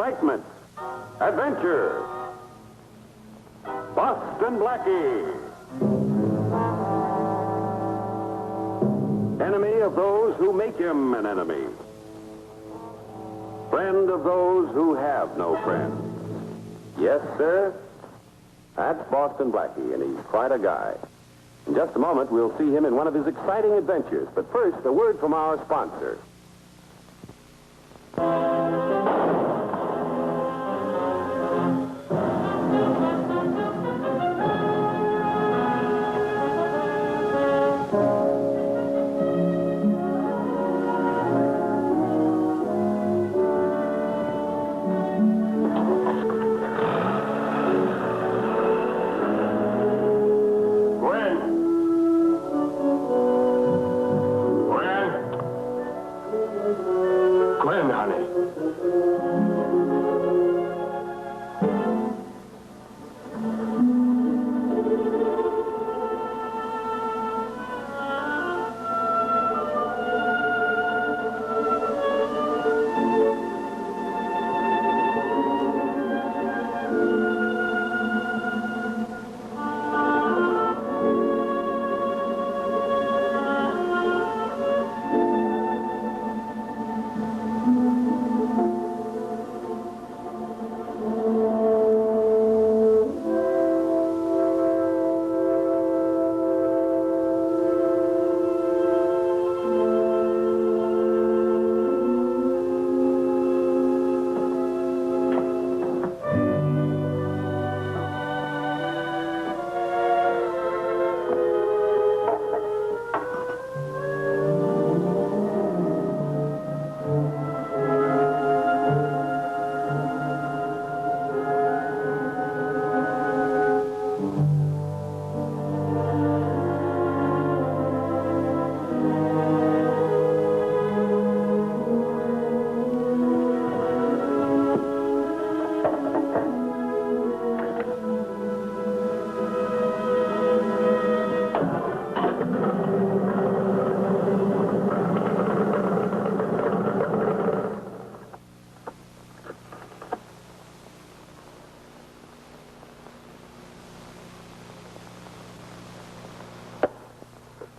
excitement, adventure. Boston Blackie. Enemy of those who make him an enemy. Friend of those who have no friends. Yes, sir. That's Boston Blackie, and he's quite a guy. In just a moment, we'll see him in one of his exciting adventures. But first, a word from our sponsor.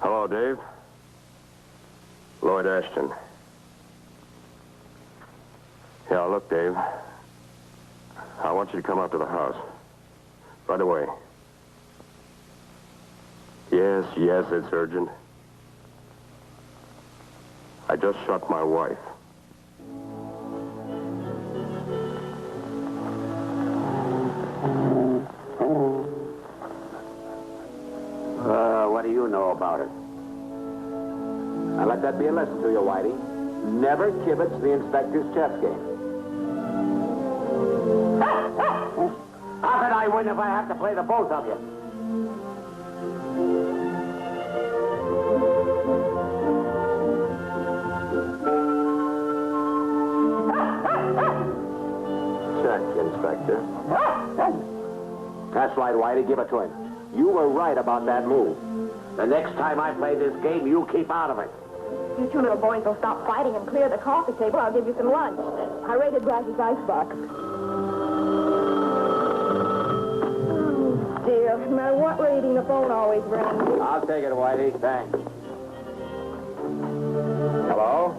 Hello, Dave. Lloyd Ashton. Yeah, look, Dave. I want you to come out to the house. Right away. Yes, it's urgent. I just shot my wife. What do you know about it? Now let that be a lesson to you, Whitie. Never kibitz the inspector's chess game. How could I win if I have to play the both of you? Check, Inspector. That's right, Whitie. Give it to him. You were right about that move. The next time I play this game, you keep out of it. You two little boys will stop fighting and clear the coffee table. I'll give you some lunch. I raided Blackie's icebox. Oh, dear. No matter what raiding, the phone always rings. I'll take it, Whitie. Thanks. Hello?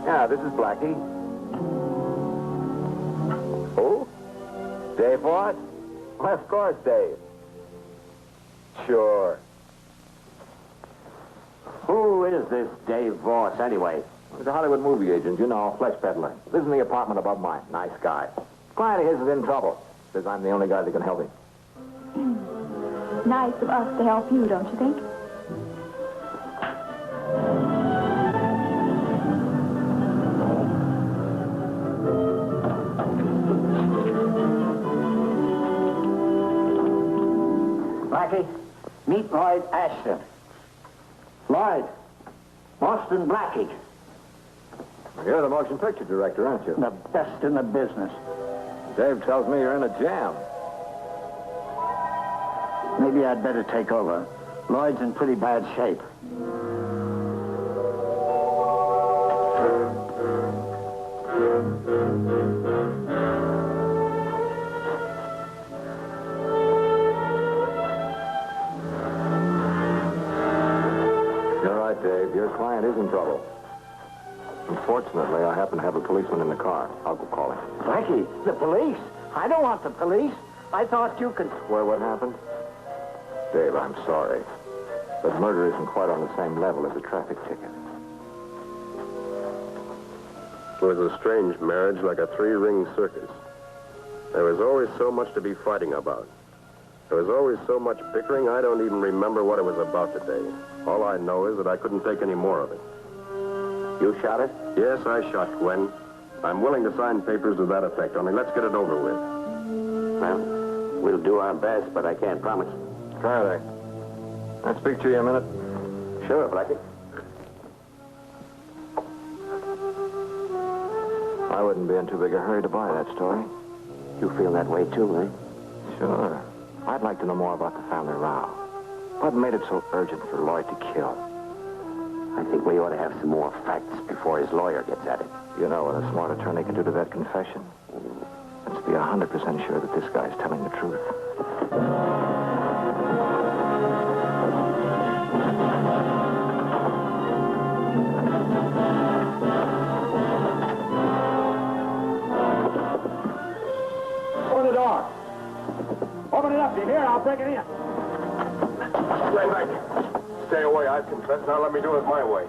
Yeah, this is Blackie. Who? Dave what? Well, of course, Dave. Sure. Who is this Dave Voss, anyway? He's a Hollywood movie agent, you know, flesh peddler. Lives in the apartment above mine. Nice guy. Client of his is in trouble. Says I'm the only guy that can help him. Nice of us to help you, don't you think? Blackie, meet Lloyd Ashton. Lloyd, Boston Blackie. You're the motion picture director, aren't you? The best in the business. Dave tells me you're in a jam. Maybe I'd better take over. Lloyd's in pretty bad shape. your client is in trouble. Unfortunately, I happen to have a policeman in the car. I'll go call him. Blackie, the police? I don't want the police. I thought you could... Swear what happened? Dave, I'm sorry. But murder isn't quite on the same level as a traffic ticket. It was a strange marriage, like a three-ring circus. There was always so much to be fighting about. There was always so much bickering, I don't even remember what it was about today. All I know is that I couldn't take any more of it. You shot it? Yes, I shot Gwen. I'm willing to sign papers to that effect, only let's get it over with. Well, we'll do our best, but I can't promise. Farraday, can I speak to you a minute? Sure, Blackie. I wouldn't be in too big a hurry to buy that story. You feel that way, too, eh? Sure. I'd like to know more about the family row. What made it so urgent for Lloyd to kill? I think we ought to have some more facts before his lawyer gets at it. You know what a smart attorney can do to that confession? Let's be 100% sure that this guy's telling the truth. Open the door. Open it up. You hear? I'll break it in. Stay back. Stay away. I've confessed. Now let me do it my way.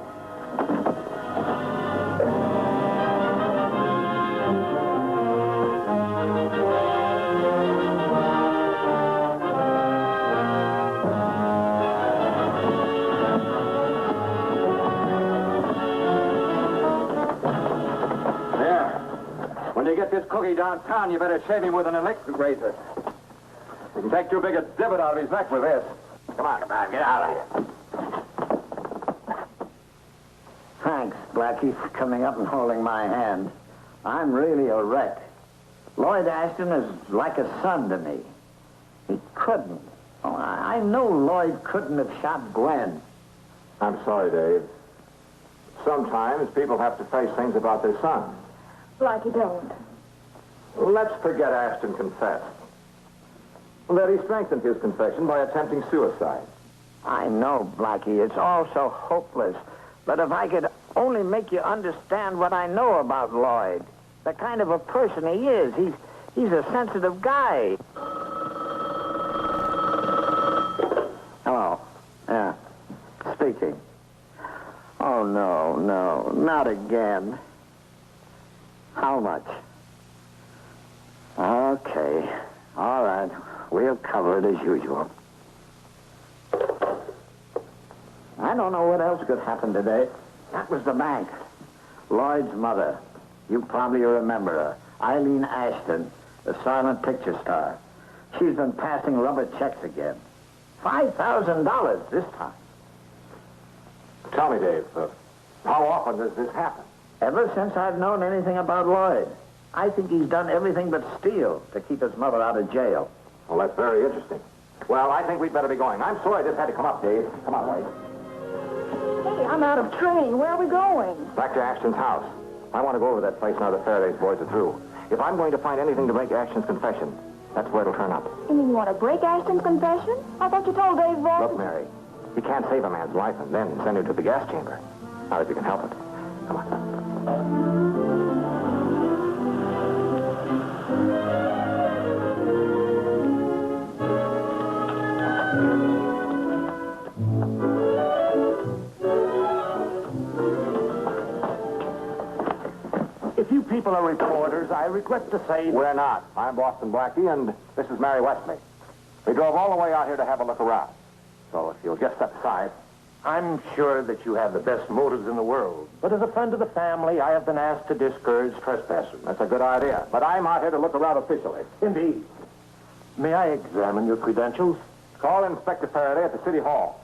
When you get this cookie downtown, you better shave him with an electric razor. You can take too big a divot out of his neck with this. Come on, get out of here. Thanks, Blackie, for coming up and holding my hand. I'm really a wreck. Lloyd Ashton is like a son to me. He couldn't. Oh, I know Lloyd couldn't have shot Gwen. I'm sorry, Dave. Sometimes people have to face things about their son. Blackie, don't. Let's forget Ashton confessed. That he strengthened his confession by attempting suicide. I know, Blackie, it's all so hopeless. But if I could only make you understand what I know about Lloyd, the kind of a person he is, he's a sensitive guy. Hello. Yeah. Speaking. Oh, no, not again. How much? Okay. All right. We'll cover it as usual. I don't know what else could happen today. That was the bank. Lloyd's mother. You probably remember her. Eileen Ashton, the silent picture star. She's been passing rubber checks again. $5,000 this time. Tell me, Dave, how often does this happen? Ever since I've known anything about Lloyd. I think he's done everything but steal to keep his mother out of jail. Well, that's very interesting. Well, I think we'd better be going. I'm sorry I just had to come up, Dave. Come on, Wade. Hey, I'm out of train. Where are we going? Back to Ashton's house. I want to go over that place now the Faraday's boys are through. If I'm going to find anything to break Ashton's confession, that's where it'll turn up. You mean you want to break Ashton's confession? I thought you told Dave Voss. Look, Mary, you can't save a man's life and then send him to the gas chamber. Not if you can help it. Come on. If you people are reporters, I regret to say... We're not. I'm Boston Blackie, and this is Mary Wesley. We drove all the way out here to have a look around. So if you'll just step aside... I'm sure that you have the best motives in the world. But as a friend of the family, I have been asked to discourage trespassers. That's a good idea. But I'm out here to look around officially. Indeed. May I examine your credentials? Call Inspector Farraday at the City Hall.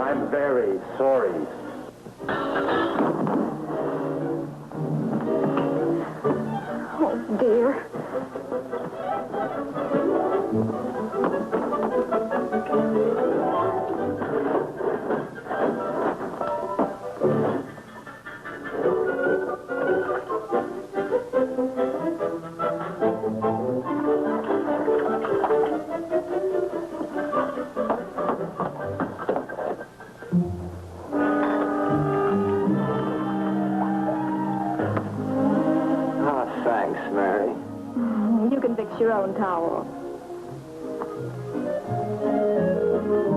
I'm very sorry. Oh, dear. fix your own towel.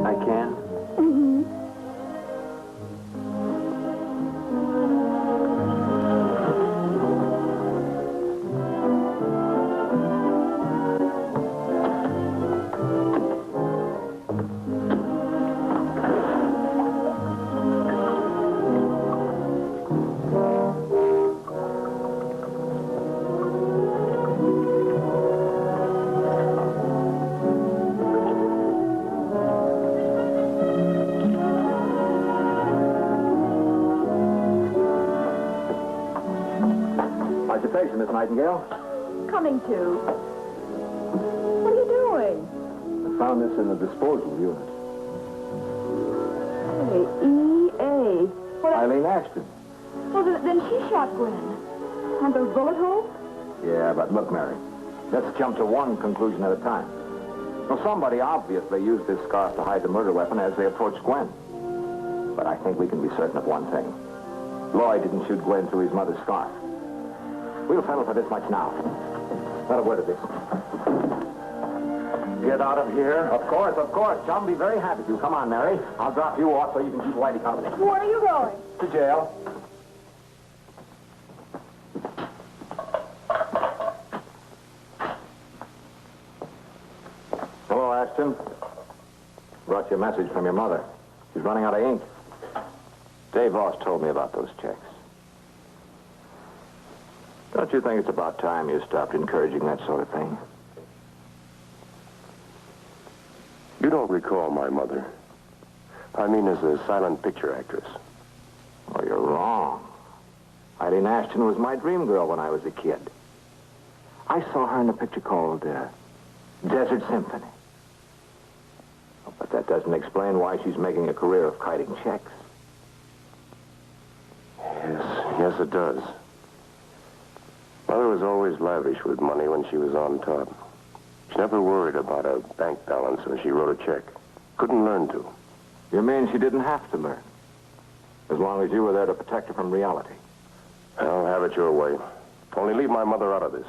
I can? Mm-hmm. Occupation, Miss Nightingale. Coming to. What are you doing? I found this in the disposal unit. Hey, E.A. What? Eileen Ashton. Well, then she shot Gwen. And those bullet holes? Yeah, but look, Mary. Let's jump to one conclusion at a time. Well, somebody obviously used this scarf to hide the murder weapon as they approached Gwen. But I think we can be certain of one thing. Lloyd didn't shoot Gwen through his mother's scarf. We'll settle for this much now. Not a word of this. Get out of here? Of course. Chum, be very happy to. Come on, Mary. I'll drop you off so you can keep Whitie company. Where are you going? To jail. Hello, Ashton. Brought you a message from your mother. She's running out of ink. Dave Ross told me about those checks. Don't you think it's about time you stopped encouraging that sort of thing? You don't recall my mother. I mean, as a silent picture actress. Oh, you're wrong. Eileen Ashton was my dream girl when I was a kid. I saw her in a picture called Desert Symphony. Oh, but that doesn't explain why she's making a career of kiting checks. Yes, it does. Mother was always lavish with money when she was on top. She never worried about a bank balance when she wrote a check. Couldn't learn to. You mean she didn't have to learn? As long as you were there to protect her from reality. Well, have it your way. Only leave my mother out of this.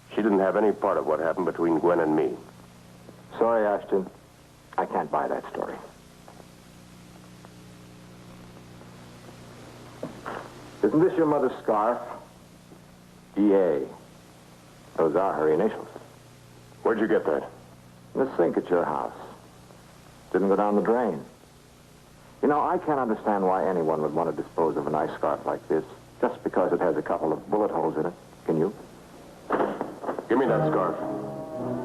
She didn't have any part of what happened between Gwen and me. Sorry, Ashton. I can't buy that story. Isn't this your mother's scarf? E.A. Those are her initials. Where'd you get that? In the sink at your house. Didn't go down the drain. You know, I can't understand why anyone would want to dispose of a nice scarf like this just because it has a couple of bullet holes in it. Can you? Give me that scarf.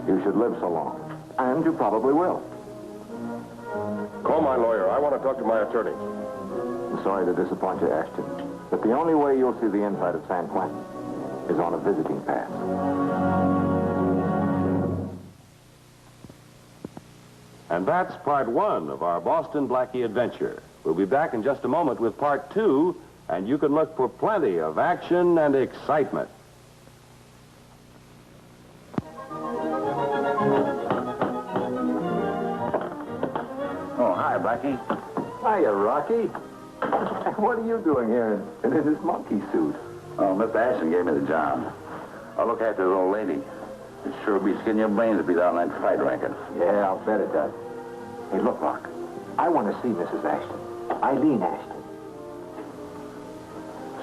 You should live so long. And you probably will. Call my lawyer. I want to talk to my attorney. I'm sorry to disappoint you, Ashton, but the only way you'll see the inside of San Quentin is on a visiting pass. And that's part one of our Boston Blackie adventure. We'll be back in just a moment with part two, and you can look for plenty of action and excitement. Oh, hi, Blackie. Hiya, Rocky. What are you doing here in this monkey suit? Oh, Mr. Ashton gave me the job. I'll look after the old lady. It sure be skin your brains to be down that fight ranking. Yeah, I'll bet it does. Hey, look, Rock. I want to see Mrs. Ashton. Eileen Ashton.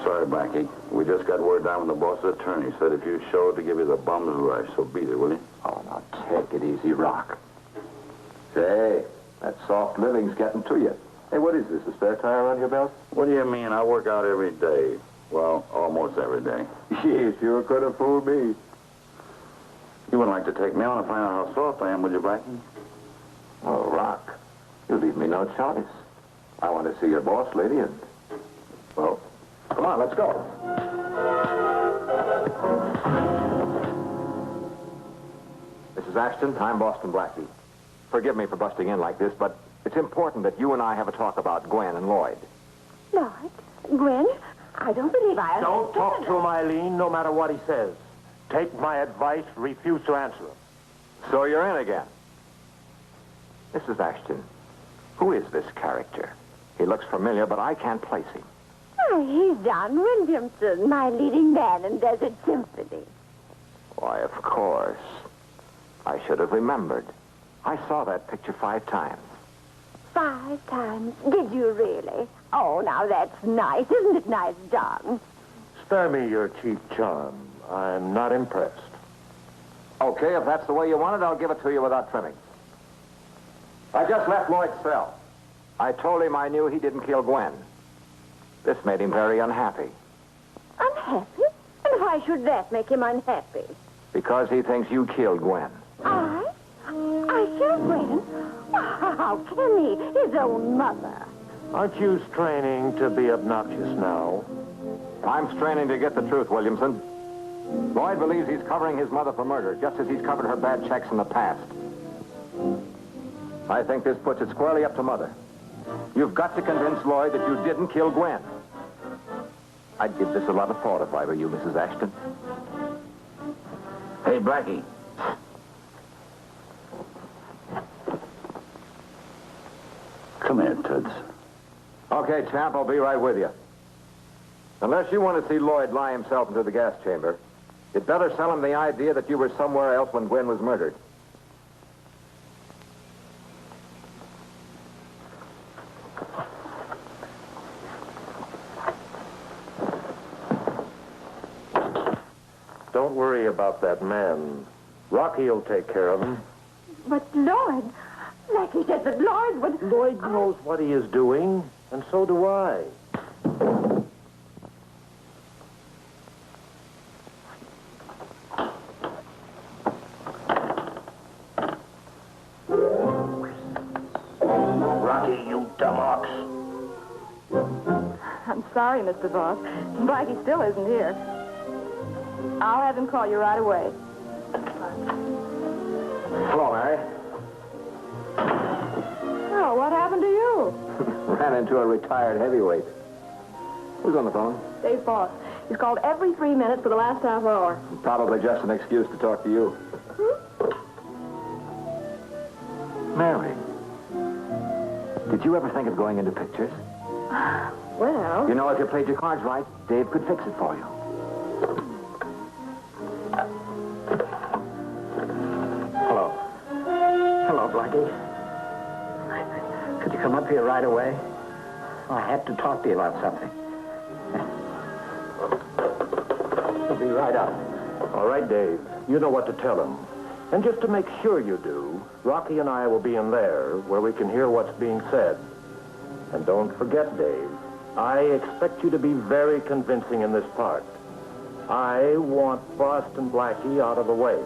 Sorry, Blackie. We just got word down from the boss's attorney. Said if you showed to give you the bum's rush, so beat it, will you? Oh, now take it easy, Rock. Say, that soft living's getting to you. Hey, what is this, a spare tire on your belt? What do you mean? I work out every day. Well, almost every day. You sure could have fooled me. You wouldn't like to take me on and find out how soft I am, would you, Blackie? Oh, Rock, you leave me no choice. I want to see your boss lady and... Well, come on, let's go. Mrs. Ashton, I'm Boston Blackie. Forgive me for busting in like this, but it's important that you and I have a talk about Gwen and Lloyd. Lloyd? Gwen? I don't believe I... Don't talk to him, Eileen, no matter what he says. Take my advice, refuse to answer him. So you're in again. Mrs. Ashton, who is this character? He looks familiar, but I can't place him. Oh, he's John Williamson, my leading man in Desert Symphony. Why, of course. I should have remembered. I saw that picture 5 times. 5 times? Did you really? Oh, now that's nice. Isn't it nice, John? Spare me your cheap charm. I'm not impressed. Okay, if that's the way you want it, I'll give it to you without trimming. I just left Lloyd's cell. I told him I knew he didn't kill Gwen. This made him very unhappy. Unhappy? And why should that make him unhappy? Because he thinks you killed Gwen. I? I killed Gwen? How can he? His own mother. Aren't you straining to be obnoxious now? I'm straining to get the truth, Williamson. Lloyd believes he's covering his mother for murder, just as he's covered her bad checks in the past. I think this puts it squarely up to Mother. You've got to convince Lloyd that you didn't kill Gwen. I'd give this a lot of thought if I were you, Mrs. Ashton. Hey, Blackie. Come here, Toots. Okay, champ, I'll be right with you. Unless you want to see Lloyd lie himself into the gas chamber, you'd better sell him the idea that you were somewhere else when Gwen was murdered. Don't worry about that man. Rocky will take care of him. But Lloyd, like he said that Lloyd would... Lloyd knows what he is doing, and so do I. Rocky, you dumb ox. I'm sorry, Mr. Voss. Blackie still isn't here. I'll have him call you right away. Hello, Mary. Oh, what happened to you? Ran into a retired heavyweight. Who's on the phone? Dave Voss. He's called every 3 minutes for the last half hour. Probably just an excuse to talk to you. Mary, did you ever think of going into pictures? Well... You know, if you played your cards right, Dave could fix it for you. Hello. Hello, Blackie. Could you come up here right away? I have to talk to you about something. I'll be right up. All right, Dave. You know what to tell him. And just to make sure you do, Rocky and I will be in there where we can hear what's being said. And don't forget, Dave, I expect you to be very convincing in this part. I want Boston Blackie out of the way.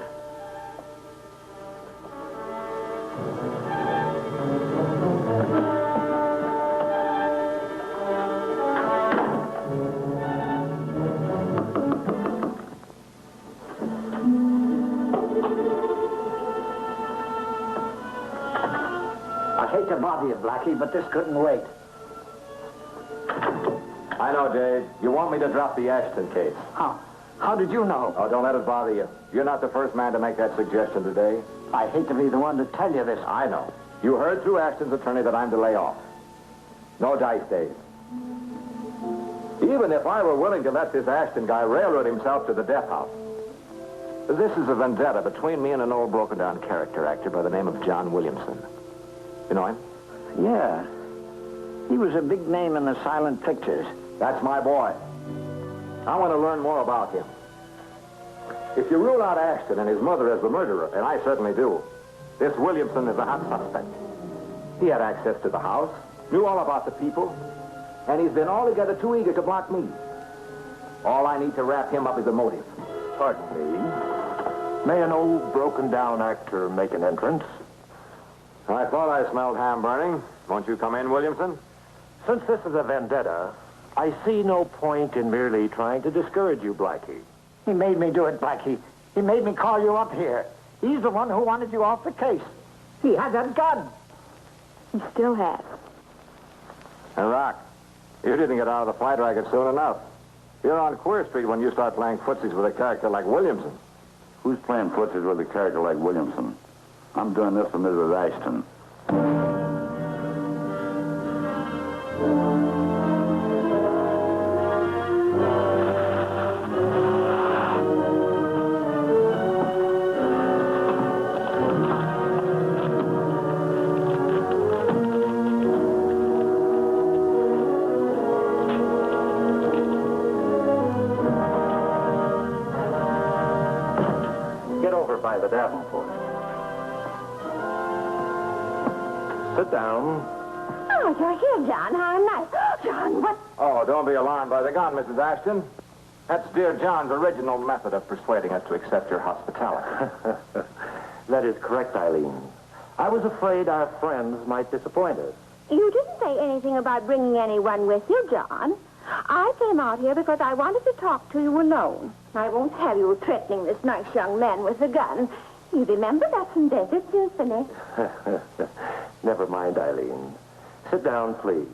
I hate to bother you, Blackie, but this couldn't wait. I know, Dave. You want me to drop the Ashton case. How did you know? Oh, don't let it bother you. You're not the first man to make that suggestion today. I hate to be the one to tell you this. I know. You heard through Ashton's attorney that I'm to lay off. No dice, Dave. Even if I were willing to let this Ashton guy railroad himself to the death house. This is a vendetta between me and an old broken-down character actor by the name of John Williamson. You know him? Yeah. He was a big name in the silent pictures. That's my boy. I want to learn more about him. If you rule out Ashton and his mother as the murderer, and I certainly do, this Williamson is a hot suspect. He had access to the house, knew all about the people, and he's been altogether too eager to block me. All I need to wrap him up is a motive. Pardon me. May an old broken-down actor make an entrance? I thought I smelled ham burning. Won't you come in, Williamson? Since this is a vendetta, I see no point in merely trying to discourage you, Blackie. He made me do it, Blackie. He made me call you up here. He's the one who wanted you off the case. He had that gun. He still has. Hey, Rock, you didn't get out of the flight racket soon enough. You're on Queer Street when you start playing footsies with a character like Williamson. Who's playing footsies with a character like Williamson? I'm doing this for Mrs. Ashton. Davenport. Sit down. Oh, you're here, John. How nice. John, what? Oh, don't be alarmed by the gun, Mrs. Ashton. That's dear John's original method of persuading us to accept your hospitality. That is correct, Eileen. I was afraid our friends might disappoint us. You didn't say anything about bringing anyone with you, John. I came out here because I wanted to talk to you alone. I won't have you threatening this nice young man with a gun. You remember that's in Desert Symphony. Never mind, Eileen. Sit down, please.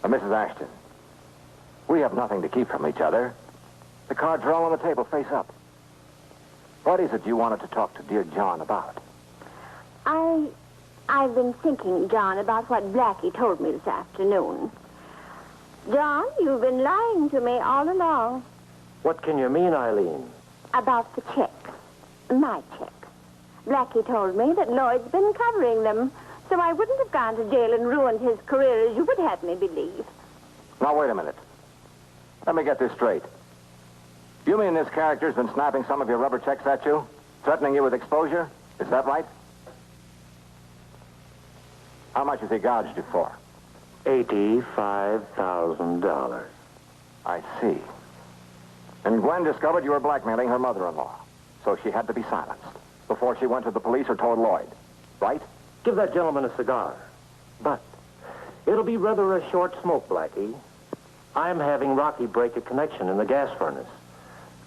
Mrs. Ashton, we have nothing to keep from each other. The cards are all on the table, face up. What is it you wanted to talk to dear John about? I've been thinking, John, about what Blackie told me this afternoon. John, you've been lying to me all along. What can you mean, Eileen? About the check. My check. Blackie told me that Lloyd's been covering them, so I wouldn't have gone to jail and ruined his career as you would have me believe. Now, wait a minute. Let me get this straight. You mean this character's been snapping some of your rubber checks at you? Threatening you with exposure? Is that right? How much has he gouged you for? $85,000. I see. And Gwen discovered you were blackmailing her mother-in-law, so she had to be silenced before she went to the police or told Lloyd, right? Give that gentleman a cigar. But it'll be rather a short smoke, Blackie. I'm having Rocky break a connection in the gas furnace.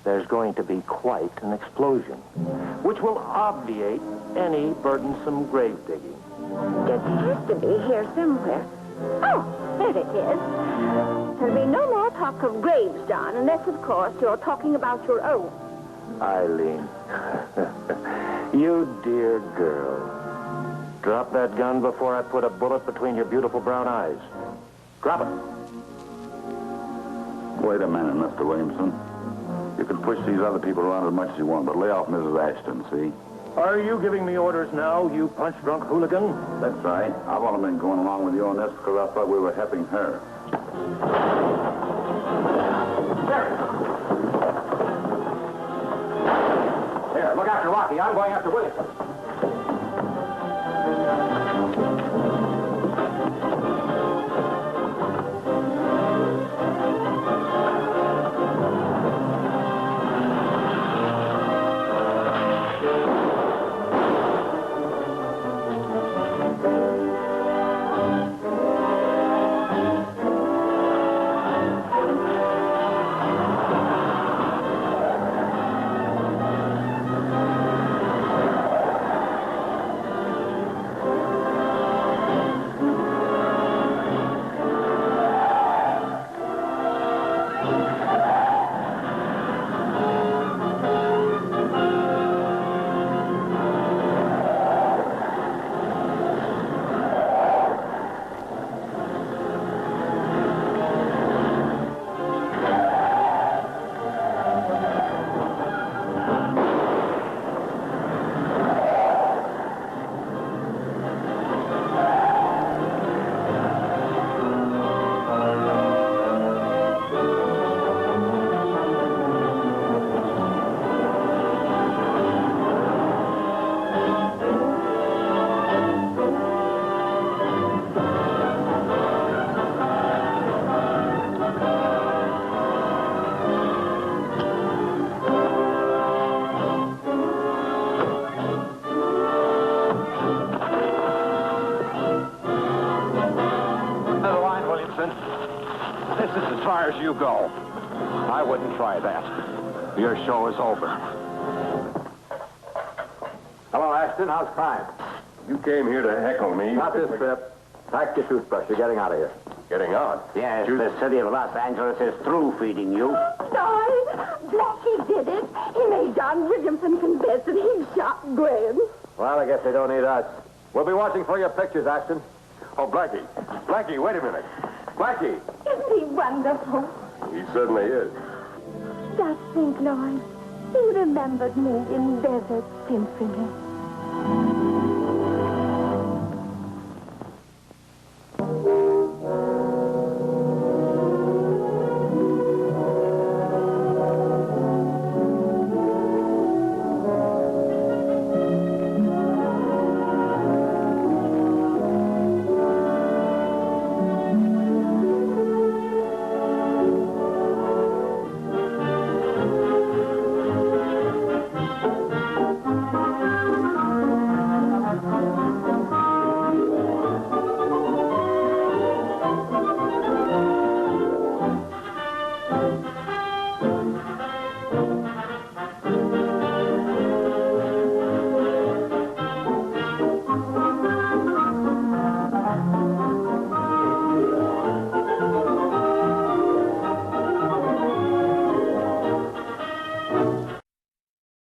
There's going to be quite an explosion, which will obviate any burdensome grave digging. It has to be here somewhere. Oh, there it is. There'll be no more talk of graves, John, unless, of course, you're talking about your own. Eileen, you dear girl. Drop that gun before I put a bullet between your beautiful brown eyes. Drop it. Wait a minute, Mr. Williamson. You can push these other people around as much as you want, but lay off Mrs. Ashton, see? Are you giving me orders now, you punch-drunk hooligan? That's right. I've only been going along with you on this because I thought we were helping her. Here, look after Rocky. I'm going after Williamson. This is as far as you go. I wouldn't try that. Your show is over. Hello, Ashton. How's crime? You came here to heckle me. Not this trip. Pack your toothbrush. You're getting out of here. Getting out. Yes, the city of Los Angeles is through feeding you. Sorry, Blackie did it. He made John Williamson confess that he shot Gwen. Well, I guess they don't need us. We'll be watching for your pictures, Ashton. Oh, Blackie. Blackie, wait a minute. Blackie. Isn't he wonderful? He certainly is. Just think, Lloyd. He remembered me in Desert Symphony.